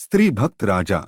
स्त्री भक्त राजा।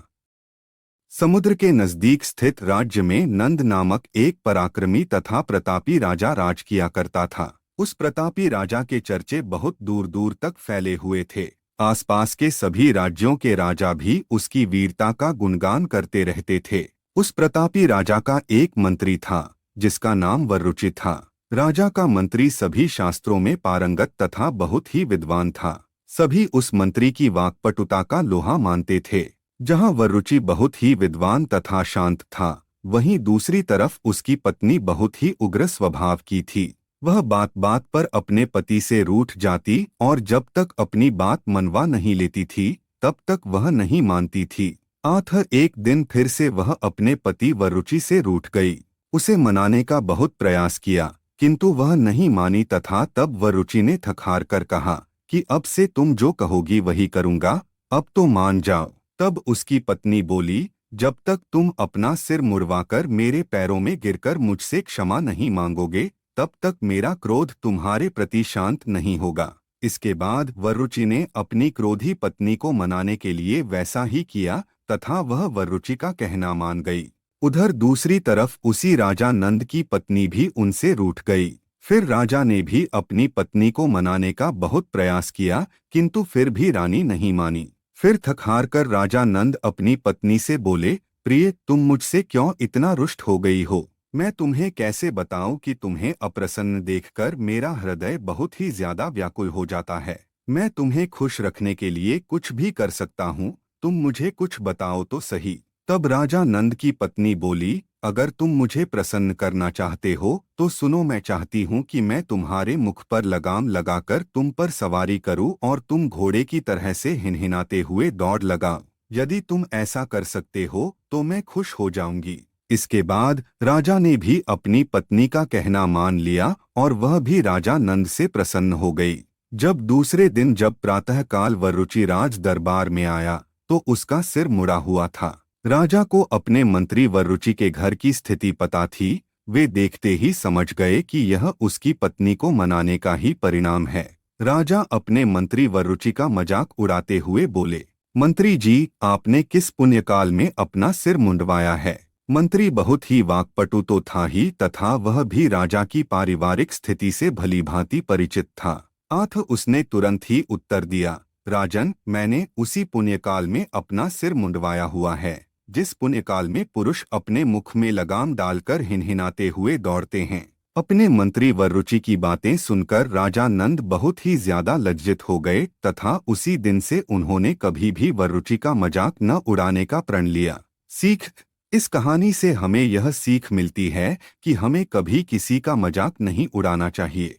समुद्र के नजदीक स्थित राज्य में नंद नामक एक पराक्रमी तथा प्रतापी राजा राज किया करता था। उस प्रतापी राजा के चर्चे बहुत दूर दूर तक फैले हुए थे। आसपास के सभी राज्यों के राजा भी उसकी वीरता का गुणगान करते रहते थे। उस प्रतापी राजा का एक मंत्री था जिसका नाम वररुचि था। राजा का मंत्री सभी शास्त्रों में पारंगत तथा बहुत ही विद्वान था। सभी उस मंत्री की वाक्पटुता का लोहा मानते थे। जहाँ वररुचि बहुत ही विद्वान तथा शांत था, वहीं दूसरी तरफ उसकी पत्नी बहुत ही उग्र स्वभाव की थी। वह बात बात पर अपने पति से रूठ जाती और जब तक अपनी बात मनवा नहीं लेती थी तब तक वह नहीं मानती थी। आखिर एक दिन फिर से वह अपने पति वररुचि से रूठ गई। उसे मनाने का बहुत प्रयास किया किंतु वह नहीं मानी तथा तब वररुचि ने थक-हार कर कहा कि अब से तुम जो कहोगी वही करूँगा, अब तो मान जाओ। तब उसकी पत्नी बोली, जब तक तुम अपना सिर मुड़वाकर मेरे पैरों में गिरकर मुझसे क्षमा नहीं मांगोगे तब तक मेरा क्रोध तुम्हारे प्रति शांत नहीं होगा। इसके बाद वररुचि ने अपनी क्रोधी पत्नी को मनाने के लिए वैसा ही किया तथा वह वररुचि का कहना मान गई। उधर दूसरी तरफ उसी राजा नंद की पत्नी भी उनसे रूठ गई। फिर राजा ने भी अपनी पत्नी को मनाने का बहुत प्रयास किया किंतु फिर भी रानी नहीं मानी। फिर थक-हार कर राजा नंद अपनी पत्नी से बोले, प्रिय, तुम मुझसे क्यों इतना रुष्ट हो गई हो? मैं तुम्हें कैसे बताऊं कि तुम्हें अप्रसन्न देखकर मेरा हृदय बहुत ही ज्यादा व्याकुल हो जाता है। मैं तुम्हें खुश रखने के लिए कुछ भी कर सकता हूँ, तुम मुझे कुछ बताओ तो सही। तब राजा नंद की पत्नी बोली, अगर तुम मुझे प्रसन्न करना चाहते हो तो सुनो, मैं चाहती हूँ कि मैं तुम्हारे मुख पर लगाम लगाकर तुम पर सवारी करूँ और तुम घोड़े की तरह से हिनहिनाते हुए दौड़ लगाओ। यदि तुम ऐसा कर सकते हो तो मैं खुश हो जाऊंगी। इसके बाद राजा ने भी अपनी पत्नी का कहना मान लिया और वह भी राजा नंद से प्रसन्न हो गई। जब दूसरे दिन जब प्रातःकाल वररुचि राज दरबार में आया तो उसका सिर मुड़ा हुआ था। राजा को अपने मंत्री वररुचि के घर की स्थिति पता थी। वे देखते ही समझ गए कि यह उसकी पत्नी को मनाने का ही परिणाम है। राजा अपने मंत्री वररुचि का मजाक उड़ाते हुए बोले, मंत्री जी, आपने किस पुण्यकाल में अपना सिर मुंडवाया है? मंत्री बहुत ही वाक्पटु तो था ही तथा वह भी राजा की पारिवारिक स्थिति से भलीभांति परिचित था। आठ उसने तुरंत ही उत्तर दिया, राजन, मैंने उसी पुण्यकाल में अपना सिर मुंडवाया हुआ है जिस पुण्यकाल में पुरुष अपने मुख में लगाम डालकर हिनहिनाते हुए दौड़ते हैं। अपने मंत्री वररुचि की बातें सुनकर राजा नंद बहुत ही ज्यादा लज्जित हो गए तथा उसी दिन से उन्होंने कभी भी वररुचि का मजाक न उड़ाने का प्रण लिया। सीख, इस कहानी से हमें यह सीख मिलती है कि हमें कभी किसी का मजाक नहीं उड़ाना चाहिए।